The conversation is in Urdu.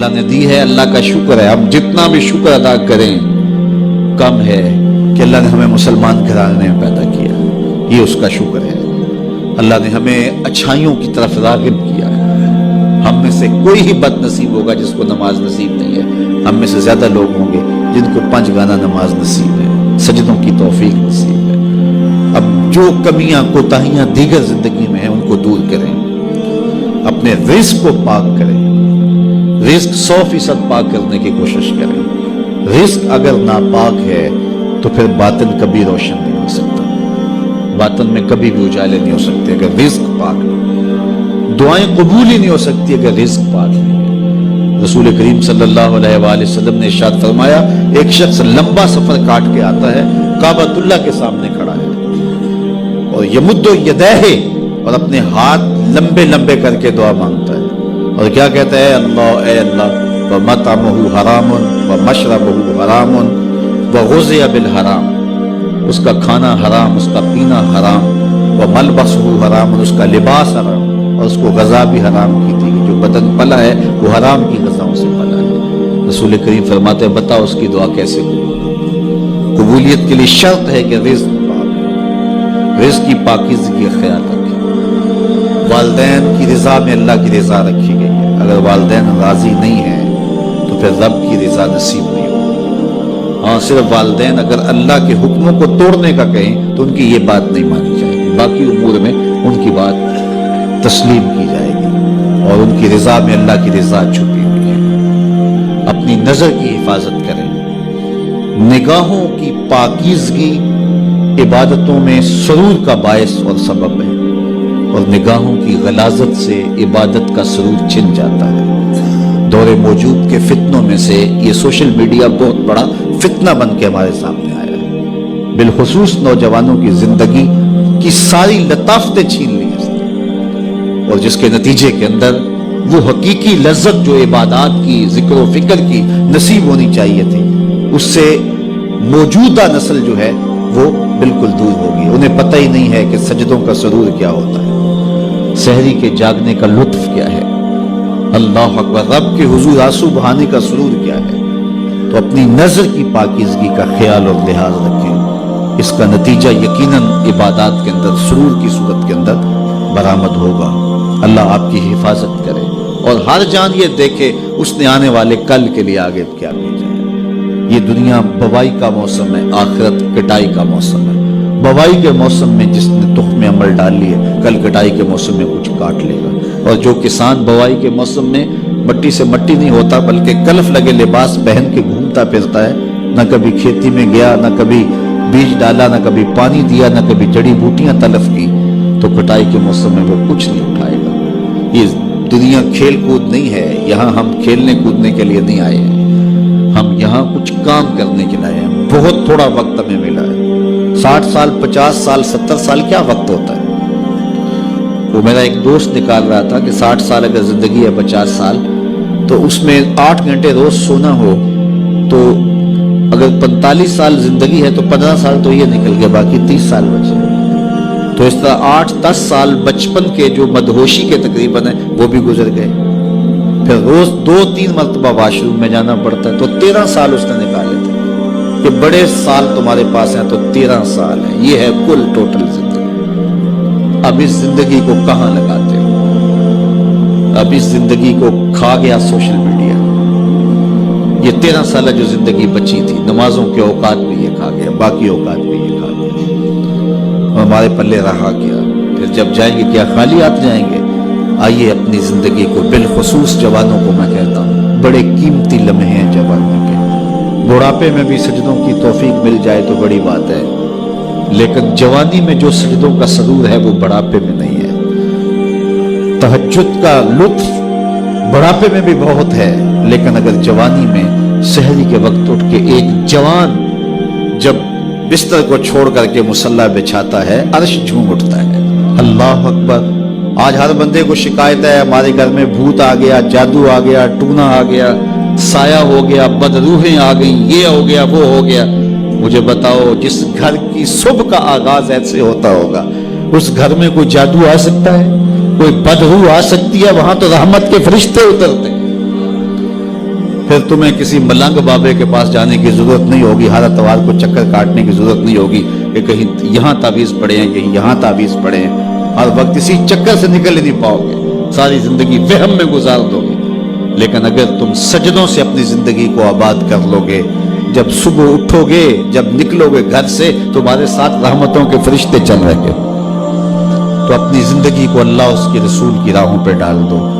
اللہ نے دی ہے اللہ کا شکر ہے. ہم جتنا بھی شکر ادا کریں کم ہے کہ اللہ نے ہمیں مسلمان گھرانے میں پیدا کیا, یہ اس کا شکر ہے. اللہ نے ہمیں اچھائیوں کی طرف راغب کیا ہے. ہم میں سے کوئی ہی بد نصیب ہوگا جس کو نماز نصیب نہیں ہے. ہم میں سے زیادہ لوگ ہوں گے جن کو 5 گانا نماز نصیب ہے, سجدوں کی توفیق نصیب ہے. اب جو کمیاں کوتاہیاں دیگر زندگی میں ہیں ان کو دور کریں, اپنے رزق کو پاک کریں, رزق 100% پاک کرنے کی کوشش کریں. رزق اگر ناپاک ہے تو پھر باطن کبھی روشن نہیں ہو سکتا, باطن میں کبھی بھی اجالے نہیں ہو سکتے اگر رزق پاک نہیں. دعائیں قبول ہی نہیں ہو سکتی اگر رزق پاک نہیں ہے. رسول کریم صلی اللہ علیہ وآلہ وسلم نے ارشاد فرمایا, ایک شخص لمبا سفر کاٹ کے آتا ہے, کعبۃ اللہ کے سامنے کھڑا ہے اور یمد یدیہ, اور اپنے ہاتھ لمبے لمبے کر کے دعا مانگتا ہے اور کیا کہتا ہے, اللہ اے اللہ, ومطعمہ حرام ومشربہ حرام وغذی بالحرام, اس کا کھانا حرام, اس کا پینا حرام, وملبسہ حرام, اس کا لباس حرام, اور اس کو غذا بھی حرام کی تھی. جو بدن پلا ہے وہ حرام کی غذاؤں سے پلا ہے. رسول کریم فرماتے ہیں بتاؤ اس کی دعا کیسے قبولیت کے لیے شرط ہے کہ رزق پاک, رزق کی پاکیزگی کا خیال رکھیں. والدین کی رضا میں اللہ کی رضا رکھی گئی ہے. اگر والدین راضی نہیں ہیں تو پھر رب کی رضا نصیب نہیں ہوگی. ہاں صرف والدین اگر اللہ کے حکموں کو توڑنے کا کہیں تو ان کی یہ بات نہیں مانی جائے گی, باقی امور میں ان کی بات تسلیم کی جائے گی, اور ان کی رضا میں اللہ کی رضا چھپی ہوئی ہے. اپنی نظر کی حفاظت کریں. نگاہوں کی پاکیزگی عبادتوں میں سرور کا باعث اور سبب ہے, اور نگاہوں کی غلاظت سے عبادت کا سرور چھن جاتا ہے. دور موجود کے فتنوں میں سے یہ سوشل میڈیا بہت بڑا فتنہ بن کے ہمارے سامنے آیا ہے. بالخصوص نوجوانوں کی زندگی کی ساری لطافتیں چھین لی ہیں, اور جس کے نتیجے کے اندر وہ حقیقی لذت جو عبادات کی, ذکر و فکر کی نصیب ہونی چاہیے تھی, اس سے موجودہ نسل جو ہے وہ بالکل دور ہوگی. انہیں پتہ ہی نہیں ہے کہ سجدوں کا سرور کیا ہوتا ہے, سحری کے جاگنے کا لطف کیا ہے, اللہ اکبر, رب کے حضور آنسو بہانے کا سرور کیا ہے. تو اپنی نظر کی پاکیزگی کا خیال اور لحاظ رکھیں. اس کا نتیجہ یقیناً عبادات کے اندر سرور کی صورت کے اندر برآمد ہوگا. اللہ آپ کی حفاظت کرے, اور ہر جان یہ دیکھے اس نے آنے والے کل کے لیے آگے کیا بھیجا ہے. یہ دنیا بوائی کا موسم ہے, آخرت کٹائی کا موسم ہے. بوائی کے موسم میں جس نے تخم عمل ڈال لی ہے, کل کٹائی کے موسم میں کچھ کاٹ لے گا. اور جو کسان بوائی کے موسم میں مٹی سے مٹی نہیں ہوتا بلکہ کلف لگے لباس پہن کے گھومتا پھرتا ہے, نہ کبھی کھیتی میں گیا, نہ کبھی بیج ڈالا, نہ کبھی پانی دیا, نہ کبھی جڑی بوٹیاں تلف کی, تو کٹائی کے موسم میں وہ کچھ نہیں اٹھائے گا. یہ دنیا کھیل کود نہیں ہے, یہاں ہم کھیلنے کودنے کے لیے نہیں آئے ہیں, ہم یہاں کچھ کام کرنے کے لیے آئے ہیں. بہت تھوڑا وقت ہمیں ملا ہے. 60 سال 50 سال 70 سال کیا وقت ہوتا ہے. وہ میرا ایک دوست نکال رہا تھا کہ 60 سال اگر زندگی ہے 50 سال تو اس میں 8 گھنٹے روز سونا ہو, تو اگر 45 سال زندگی ہے تو 15 سال تو یہ نکل گیا, باقی 30 سال بچے. تو اس طرح 8-10 سال بچپن کے جو مدہوشی کے تقریباً ہیں وہ بھی گزر گئے. پھر روز 2-3 مرتبہ واش روم میں جانا پڑتا ہے, تو 13 سال اس نے نکالے تھے. کہ بڑے سال تمہارے پاس ہیں تو 13 سال ہیں. یہ ہے کل ٹوٹل زندگی. اب اس زندگی کو کہاں لگاتے ہو؟ اب اس زندگی کو کھا گیا سوشل میڈیا. یہ 13 سالہ جو زندگی بچی تھی, نمازوں کے اوقات بھی یہ کھا گیا, باقی اوقات بھی یہ کھا گیا. ہمارے پلے رہا کیا؟ پھر جب جائیں گے کیا خالی ہاتھ جائیں گے؟ آئیے اپنی زندگی کو, بالخصوص جوانوں کو میں کہتا ہوں, بڑے قیمتی لمحے ہیں جوانوں کے. بڑھاپے میں بھی سجدوں کی توفیق مل جائے تو بڑی بات ہے, لیکن جوانی میں جو سجدوں کا سرور ہے وہ بڑھاپے میں نہیں ہے. تہجد کا لطف بڑھاپے میں بھی بہت ہے, لیکن اگر جوانی میں سحری کے وقت اٹھ کے ایک جوان جب بستر کو چھوڑ کر کے مصلی بچھاتا ہے, عرش جھوم اٹھتا ہے. اللہ اکبر. آج ہر بندے کو شکایت ہے ہمارے گھر میں بھوت آ گیا, جادو آ گیا, ٹونا آ گیا, سایہ ہو گیا, بدروحیں آ گئیں, یہ ہو گیا, وہ ہو گیا. مجھے بتاؤ, جس گھر کی صبح کا آغاز ایسے ہوتا ہوگا اس گھر میں کوئی جادو آ سکتا ہے؟ کوئی بدروح آ سکتی ہے؟ وہاں تو رحمت کے فرشتے اترتے ہیں. پھر تمہیں کسی ملنگ بابے کے پاس جانے کی ضرورت نہیں ہوگی، ہر اتوار کو چکر کاٹنے کی ضرورت نہیں ہوگی کہ کہیں یہاں تعویذ پڑے ہیں، کہیں یہاں تعویذ پڑے ہیں۔ ہر وقت اسی چکر سے نکل ہی نہیں پاؤ گے، ساری زندگی وہم میں گزار دو گے۔ لیکن اگر تم سجدوں سے اپنی زندگی کو آباد کر لو گے، جب صبح اٹھو گے، جب نکلو گے گھر سے، تمہارے ساتھ رحمتوں کے فرشتے چل رہے ہیں، تو اپنی زندگی کو اللہ اس کے رسول کی راہوں پہ ڈال دو۔